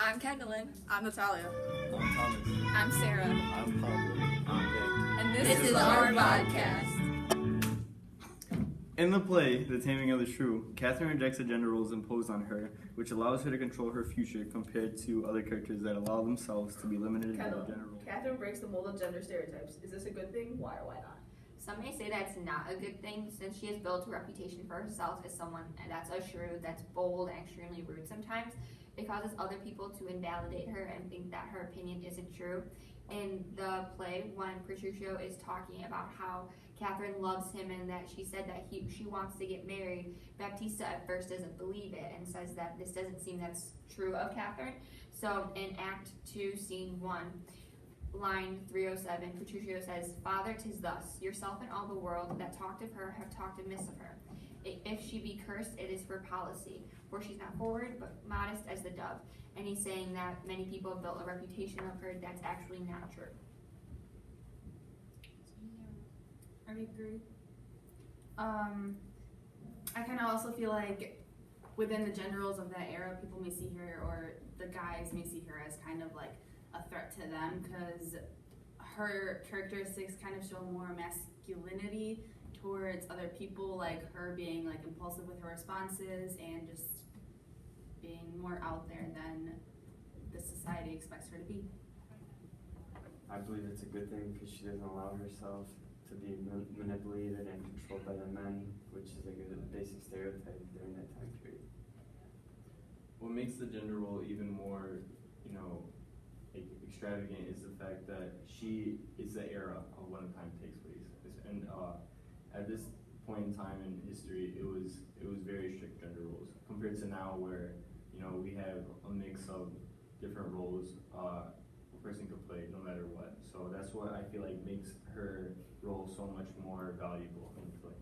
I'm Kendallin. I'm Natalia. I'm Thomas. I'm Sarah. I'm Pablo. I'm Vic. And this is our podcast. In the play, The Taming of the Shrew, Catherine rejects the gender roles imposed on her, which allows her to control her future compared to other characters that allow themselves to be limited by the gender role. Catherine breaks the mold of gender stereotypes. Is this a good thing? Why or why not? Some may say that's not a good thing since she has built a reputation for herself as someone that's a shrew, that's bold and extremely rude sometimes. It causes other people to invalidate her and think that her opinion isn't true. In the play, when Petruchio is talking about how Catherine loves him and that she said that she wants to get married, Baptista at first doesn't believe it and says that this doesn't seem that's true of Catherine. So in Act 2, Scene 1, line 307, Petruchio says, "Father, 'tis thus, yourself and all the world that talked of her have talked amiss of her. If she be cursed, it is for policy, for she's not forward, but modest as the dove." And he's saying that many people have built a reputation of her that's actually not true. I agree. I kind of also feel like within the gender roles of that era, people may see her, or the guys may see her as kind of like a threat to them because her characteristics kind of show more masculinity towards other people, like her being like impulsive with her responses and just being more out there than the society expects her to be. I believe it's a good thing because she doesn't allow herself to be manipulated and controlled by the men, which is like a basic stereotype during that time period. What makes the gender role even more, extravagant is the fact that it's the era of when the time takes place. And at this point in time in history, it was very strict gender roles compared to now where, we have a mix of different roles a person could play no matter what. So that's what I feel like makes her role so much more valuable in the play.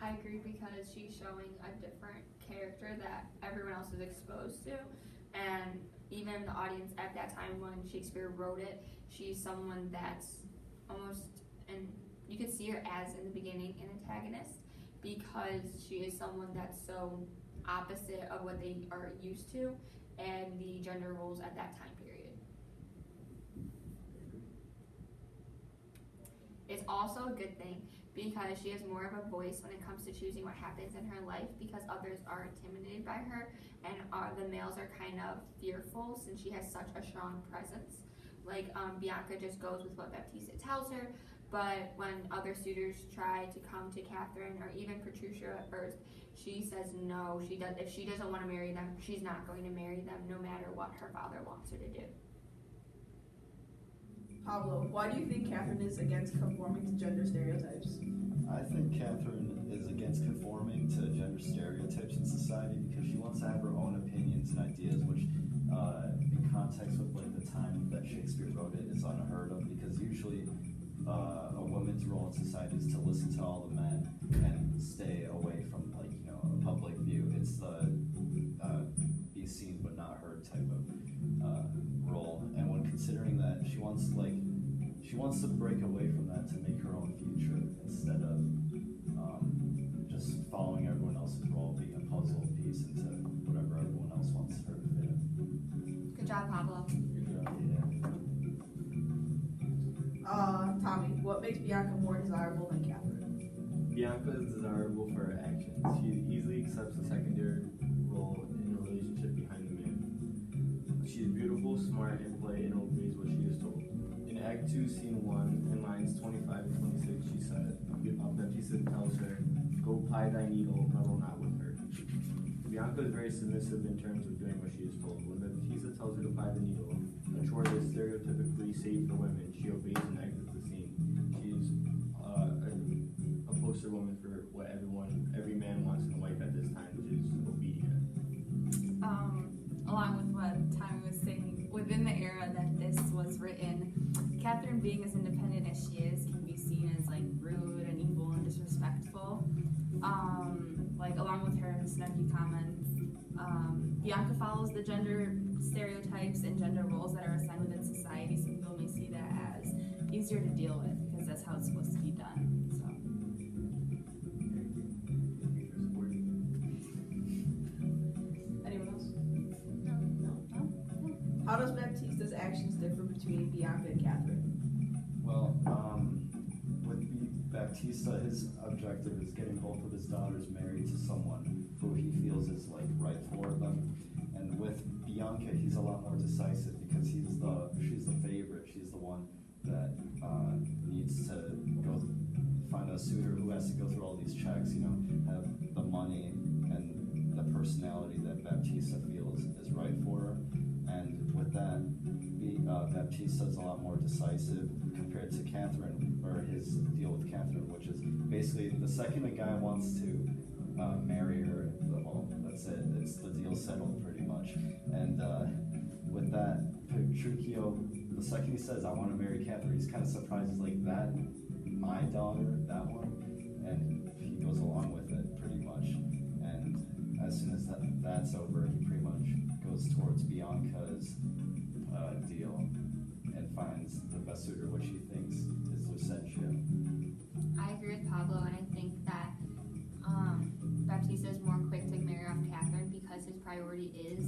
I agree because she's showing a different character that everyone else is exposed to, and even the audience at that time when Shakespeare wrote it, she's someone that's almost, and you could see her as in the beginning an antagonist because she is someone that's so opposite of what they are used to and the gender roles at that time period. It's also a good thing because she has more of a voice when it comes to choosing what happens in her life because others are intimidated by her and the males are kind of fearful since she has such a strong presence. Like Bianca just goes with what Baptista tells her, but when other suitors try to come to Catherine or even Petruchio at first, she says no, if she doesn't want to marry them, she's not going to marry them no matter what her father wants her to do. Pablo, why do you think Catherine is against conforming to gender stereotypes? I think Catherine is against conforming to gender stereotypes in society because she wants to have her own opinions and ideas, which in context with like the time that Shakespeare wrote it is unheard of because usually a woman's role in society is to listen to all the men and stay away from a public view. It's the be seen but not heard type of role. And when considering that she wants to break away from that to make her own future instead of just following everyone else's role, being a puzzle piece into whatever everyone else wants her to fit. Good job, Pablo. Tommy, what makes Bianca more desirable than Catherine? Bianca is desirable for her actions. She easily accepts a secondary role in a relationship behind the man. She is beautiful, smart, and polite and obeys what she is told. In Act 2, Scene 1, in lines 25 and 26, she said, Baptista tells her, "Go ply thy needle, meddle not with her." Bianca is very submissive in terms of doing what she is told. When Baptista tells her to ply the needle, a chore that is stereotypically safe for women, she obeys and exits the scene. She is a poster woman for what every man wants in a wife at this time, which is obedient. Along with what Tommy was saying, within the era that this was written, Catherine being as independent as she is can be seen as like rude and evil and disrespectful. Like along with her snarky comments, Bianca follows the gender stereotypes and gender roles that are assigned within society. Some people may see that as easier to deal with because that's how it's supposed to be done. So. Anyone else? No. How does Baptista's actions differ between Bianca and Catherine? Well, with Baptista, his objective is getting both of his daughters married to someone who he feels is like right for them. And with Bianca, he's a lot more decisive because she's the favorite. She's the one that needs to go find a suitor who has to go through all these checks. Have the money and the personality that Baptista feels is right for her. And with that, Baptista's a lot more decisive compared to Catherine, or his deal with Catherine, which is basically the second a guy wants to marry her, well, that's it. It's the deal settled pretty much. And with that, Petruchio, the second he says, "I want to marry Catherine," he's kind of surprised. He's like, "That, my daughter, that one," and he goes along with it pretty much. And as soon as that's over, he pretty much goes towards Bianca's deal and finds the best suitor, which he thinks is Lucentia. I agree with Pablo, and I think that Baptista is more quick to marry off Catherine because his priority is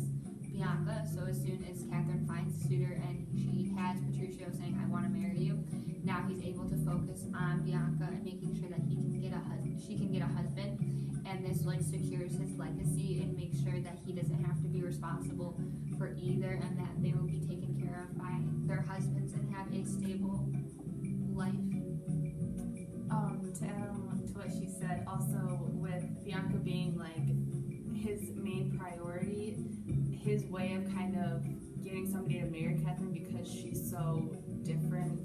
Bianca. So as soon as Catherine finds a suitor and she has Petruchio saying, "I want to marry you," now he's able to focus on Bianca and making sure that she can get a husband, and this secures his legacy and makes sure that he doesn't have to be responsible for either, and that they will be taken care of by their husbands and have a stable life. To add on to what she said, also with Bianca being his main priority, his way of kind of getting somebody to marry Catherine because she's so different,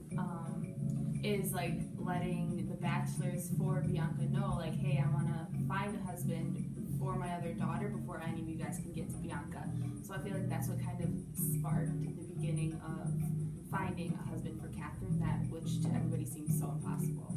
is letting the bachelors for Bianca know, hey, I want to find a husband for my other daughter before any of you guys can get to Bianca. So I feel like that's what kind of sparked the beginning of finding a husband for Catherine, that which to everybody seems so impossible.